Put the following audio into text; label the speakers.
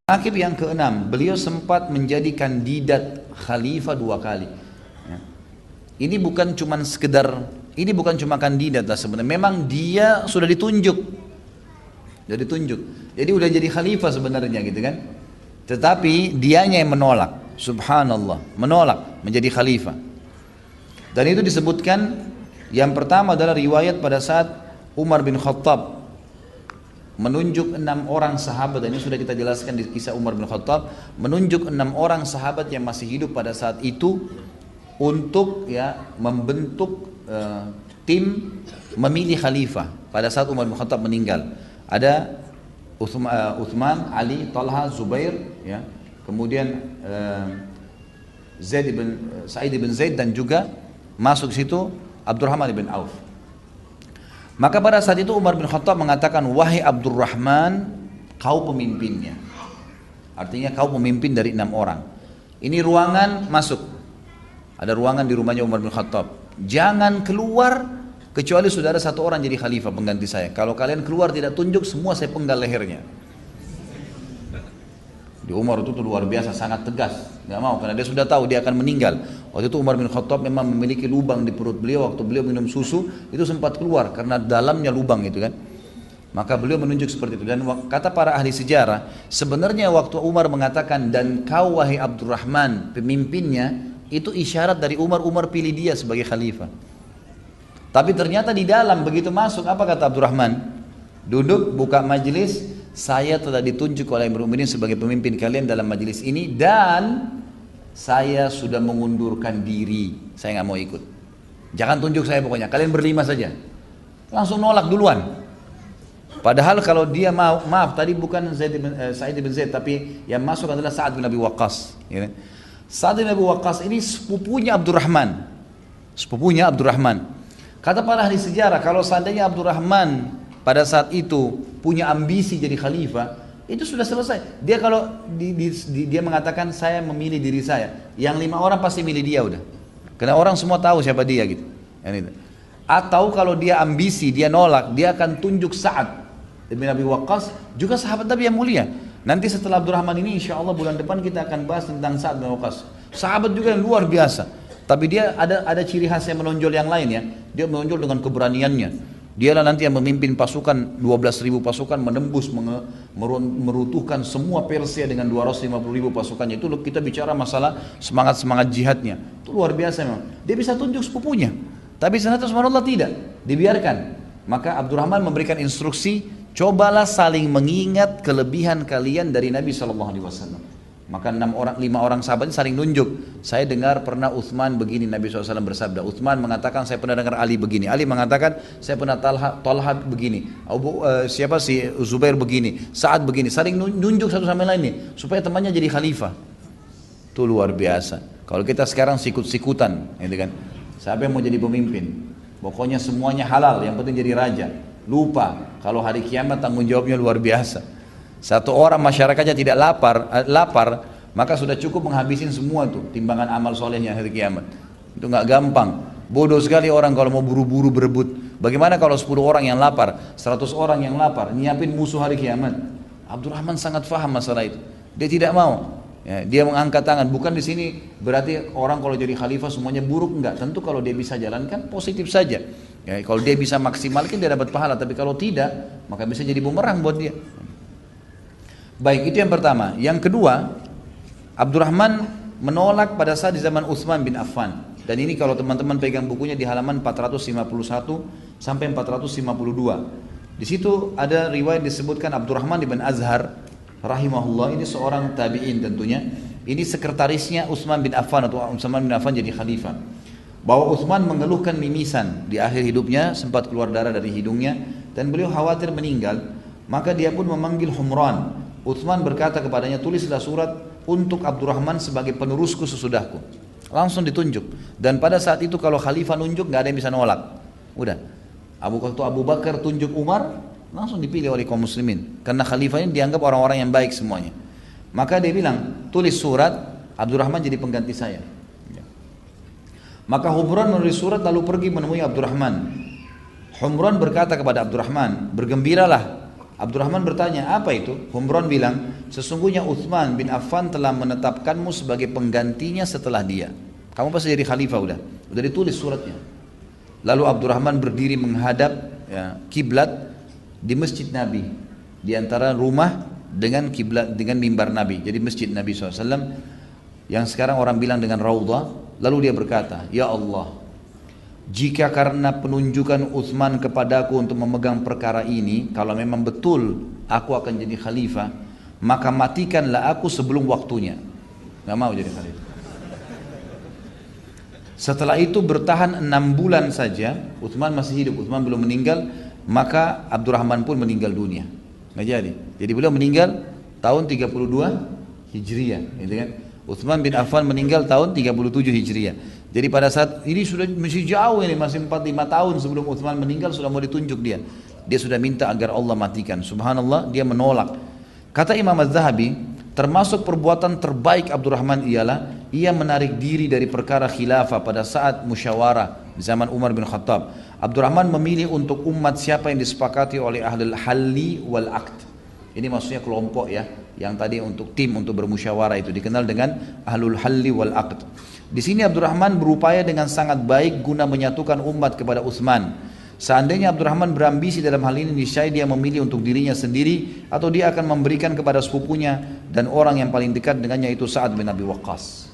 Speaker 1: Akib yang keenam, beliau sempat menjadi kandidat khalifah 2 kali. Ya. Ini bukan cuma sekedar, ini bukan cuma kandidat lah sebenarnya. Memang dia sudah ditunjuk, Jadi udah jadi khalifah sebenarnya gitu kan. Tetapi dianya yang menolak, subhanallah, menolak menjadi khalifah. Dan itu disebutkan, yang pertama adalah riwayat pada saat Umar bin Khattab menunjuk 6 orang sahabat, dan ini sudah kita jelaskan di kisah Umar bin Khattab, menunjuk 6 orang sahabat yang masih hidup pada saat itu untuk membentuk tim memilih khalifah pada saat Umar bin Khattab meninggal. Ada Uthman, Ali, Talha, Zubair, ya, kemudian Sa'id bin Zaid, dan juga masuk situ Abdurrahman bin Auf. Maka pada saat itu Umar bin Khattab mengatakan, wahai Abdurrahman, kau pemimpinnya. Artinya kau pemimpin dari 6 orang. Ini ruangan, masuk. Ada ruangan di rumahnya Umar bin Khattab. Jangan keluar kecuali sudah ada 1 orang jadi khalifah pengganti saya. Kalau kalian keluar tidak tunjuk, semua saya penggal lehernya. Di Umar itu luar biasa, sangat tegas, nggak mau, karena dia sudah tahu dia akan meninggal. Waktu itu Umar bin Khattab memang memiliki lubang di perut beliau, waktu beliau minum susu itu sempat keluar karena dalamnya lubang itu kan. Maka beliau menunjuk seperti itu. Dan kata para ahli sejarah, sebenarnya waktu Umar mengatakan dan kau wahai Abdurrahman pemimpinnya, itu isyarat dari Umar pilih dia sebagai khalifah. Tapi ternyata di dalam begitu masuk, apa kata Abdurrahman? Duduk, buka majelis, saya telah ditunjuk oleh Amirul Mukminin sebagai pemimpin kalian dalam majelis ini, dan saya sudah mengundurkan diri, saya nggak mau ikut. Jangan tunjuk saya pokoknya, kalian berlima saja. Langsung nolak duluan. Padahal kalau dia mau, maaf tadi bukan Sa'id bin Zaid, tapi yang masuk adalah Sa'ad bin Abi Waqqas. Ya. Sa'ad bin Abi Waqqas ini sepupunya Abdurrahman. Kata para ahli sejarah, kalau seandainya Abdurrahman pada saat itu punya ambisi jadi khalifah, itu sudah selesai. Dia kalau dia mengatakan saya memilih diri saya, yang 5 orang pasti milih dia udah. Karena orang semua tahu siapa dia gitu. Atau kalau dia ambisi, dia nolak, dia akan tunjuk Sa'ad bin Abi Waqqas, juga sahabat Nabi yang mulia. Nanti setelah Abdurrahman ini, insya Allah bulan depan kita akan bahas tentang Sa'ad bin Waqqas. Sahabat juga yang luar biasa. Tapi dia ada ciri khas yang menonjol yang lain ya. Dia menonjol dengan keberaniannya. Dialah nanti yang memimpin pasukan 12.000 pasukan menembus merutuhkan semua Persia dengan 250.000 pasukannya. Itu kita bicara masalah semangat jihadnya. Itu luar biasa memang. Dia bisa tunjuk sepupunya. Tapi ternyata subhanallah tidak, dibiarkan. Maka Abdurrahman memberikan instruksi, cobalah saling mengingat kelebihan kalian dari Nabi SAW. Maka 5 orang sahabat saling nunjuk. Saya dengar pernah Uthman begini, Nabi SAW bersabda. Uthman mengatakan saya pernah dengar Ali begini. Ali mengatakan saya pernah Talha begini. Zubair begini. Sa'ad begini. Saling nunjuk satu sama lain nih, supaya temannya jadi khalifah. Itu luar biasa. Kalau kita sekarang sikut-sikutan, gitu kan. Siapa yang mau jadi pemimpin? Pokoknya semuanya halal, yang penting jadi raja. Lupa kalau hari kiamat tanggung jawabnya luar biasa. Satu orang masyarakatnya tidak lapar, maka sudah cukup menghabisin semua tuh timbangan amal solehnya hari kiamat. Itu nggak gampang. Bodoh sekali orang kalau mau buru-buru berebut. Bagaimana kalau 10 orang yang lapar, 100 orang yang lapar, nyiapin musuh hari kiamat? Abdurrahman sangat faham masalah itu. Dia tidak mau. Ya, dia mengangkat tangan. Bukan di sini berarti orang kalau jadi khalifah semuanya buruk, enggak. Tentu kalau dia bisa jalankan positif saja. Ya, kalau dia bisa maksimalkan dia dapat pahala. Tapi kalau tidak, maka bisa jadi bumerang buat dia. Baik, itu yang pertama. Yang kedua, Abdurrahman menolak pada saat di zaman Utsman bin Affan. Dan ini kalau teman-teman pegang bukunya di halaman 451 sampai 452. Di situ ada riwayat disebutkan Abdurrahman bin Azhar rahimahullah, ini seorang tabi'in tentunya. Ini sekretarisnya Utsman bin Affan, atau Utsman bin Affan jadi khalifah. Bahwa Utsman mengeluhkan mimisan di akhir hidupnya, sempat keluar darah dari hidungnya dan beliau khawatir meninggal. Maka dia pun memanggil Humran. Utsman berkata kepadanya, tulislah surat untuk Abdurrahman sebagai penerusku sesudahku. Langsung ditunjuk. Dan pada saat itu kalau khalifah nunjuk nggak ada yang bisa nolak. Udah. Abu Bakar tunjuk Umar, langsung dipilih oleh kaum muslimin. Karena khalifah ini dianggap orang-orang yang baik semuanya. Maka dia bilang, tulis surat, Abdurrahman jadi pengganti saya. Maka Humran menulis surat lalu pergi menemui Abdurrahman. Humran berkata kepada Abdurrahman, bergembiralah, Abdurrahman bertanya, apa itu? Humran bilang, sesungguhnya Utsman bin Affan telah menetapkanmu sebagai penggantinya setelah dia. Kamu pasti jadi khalifah udah ditulis suratnya. Lalu Abdurrahman berdiri menghadap kiblat di masjid Nabi, di antara rumah dengan kiblat dengan mimbar Nabi. Jadi masjid Nabi SAW yang sekarang orang bilang dengan Raudhah. Lalu dia berkata, ya Allah, jika karena penunjukan Utsman kepadaku untuk memegang perkara ini, kalau memang betul aku akan jadi khalifah, maka matikanlah aku sebelum waktunya. Gak mau jadi khalifah. Setelah itu bertahan 6 bulan saja, Utsman masih hidup, Utsman belum meninggal, maka Abdurrahman pun meninggal dunia. Nggak jadi. Jadi beliau meninggal tahun 32 Hijriah, gitu kan? Utsman bin Affan meninggal tahun 37 Hijriah. Jadi pada saat ini sudah masih jauh ini, masih 4-5 tahun sebelum Utsman meninggal sudah mau ditunjuk dia. Dia sudah minta agar Allah matikan. Subhanallah, dia menolak. Kata Imam Az-Zahabi, termasuk perbuatan terbaik Abdurrahman ialah ia menarik diri dari perkara khilafah pada saat musyawarah di zaman Umar bin Khattab. Abdurrahman memilih untuk umat siapa yang disepakati oleh ahlul halli wal aqd. Ini maksudnya kelompok ya, yang tadi untuk tim untuk bermusyawarah itu dikenal dengan ahlul halli wal aqd. Di sini Abdurrahman berupaya dengan sangat baik guna menyatukan umat kepada Utsman. Seandainya Abdurrahman berambisi dalam hal ini, niscaya dia memilih untuk dirinya sendiri atau dia akan memberikan kepada sepupunya dan orang yang paling dekat dengannya, itu Sa'ad bin Abi Waqqas.